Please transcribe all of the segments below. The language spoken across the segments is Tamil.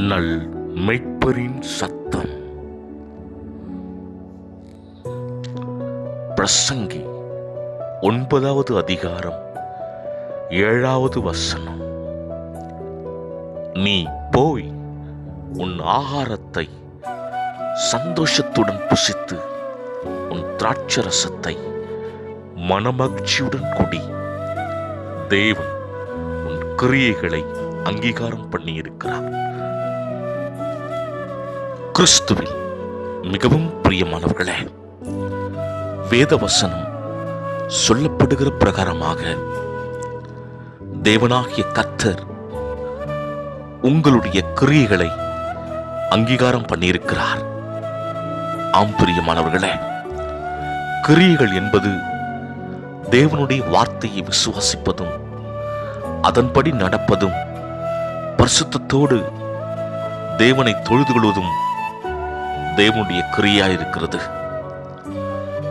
நல் மெய்ப்பரின் சத்தம். பிரசங்கி 9வது அதிகாரம் 7வது வசனம். நீ போய் உன் ஆகாரத்தை சந்தோஷத்துடன் புசித்து உன் திராட்சரசத்தை மனமகிழ்ச்சியுடன் குடி. தேவன் உன் கிரியைகளை அங்கீகாரம் பண்ணியிருக்கிறார். கிறிஸ்துவில் மிகவும் பிரியமானவர்களே, வேதவசனம் சொல்லப்படுகிற பிரகாரமாக தேவனாகிய கர்த்தர் உங்களுடைய கிரியைகளை அங்கீகாரம் பண்ணியிருக்கிறார். ஆம் பிரியமானவர்களே, கிரியைகள் என்பது தேவனுடைய வார்த்தையை விசுவாசிப்பதும் அதன்படி நடப்பதும் பரிசுத்தத்தோடு தேவனை தொழுது கொள்வதும் தேவனுடைய கிரியாயிருக்கிறது.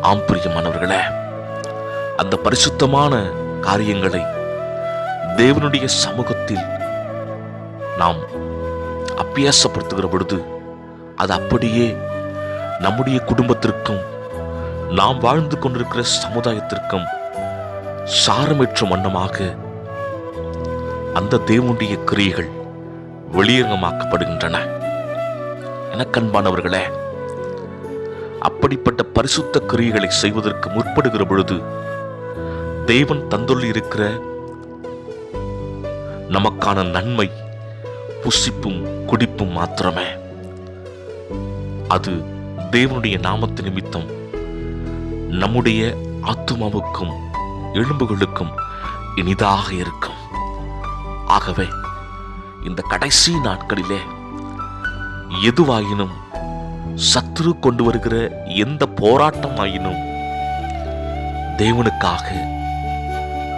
ஆம் பிரியமானவர்களே, அந்த பரிசுத்தமான காரியங்களை தேவனுடைய சமூகத்தில் நாம் அபியாசப்படுத்துகிற பொழுது அது அப்படியே நம்முடைய குடும்பத்திற்கும் நாம் வாழ்ந்து கொண்டிருக்கிற சமுதாயத்திற்கும் சாரமேற்றும் வண்ணமாக அந்த தேவனுடைய கிரியைகள் வெளியரங்கமாக்கப்படுகின்றன. எனக்கன்பானவர்களே, அப்படிப்பட்ட பரிசுத்த கிரியைகளை செய்வதற்கு முற்படுகிற பொழுது தேவன் தந்துள்ள இருக்கிற நமக்கான நன்மை புசிப்பும் குடிப்பும் மாத்திரமே. அது தேவனுடைய நாமத்து நிமித்தம் நம்முடைய ஆத்துமாவுக்கும் எலும்புகளுக்கும் இனிதாக இருக்கும். ஆகவே இந்த கடைசி நாட்களிலே எதுவாயினும் சத்துரு கொண்டு வருகிற எந்த போராட்டம் ஆயினும் தேவனுக்காக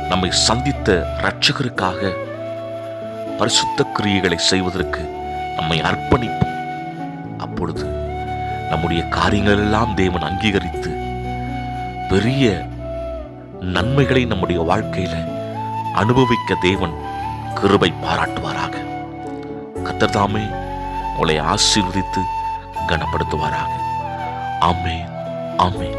நம்மை சந்தித்த இரட்சகருக்காக பரிசுத்த கிரியைகளை செய்வதற்கு நம்மை அர்ப்பணிப்போம். அப்பொழுது நம்முடைய காரியங்கள் எல்லாம் தேவன் அங்கீகரித்து பெரிய நன்மைகளை நம்முடைய வாழ்க்கையில அனுபவிக்க தேவன் கிருபை பாராட்டுவாராக. கர்த்தர் தாமே உங்களை ஆசீர்வதித்து கனப்படுத்துவாராக. ஆமென், ஆமென்.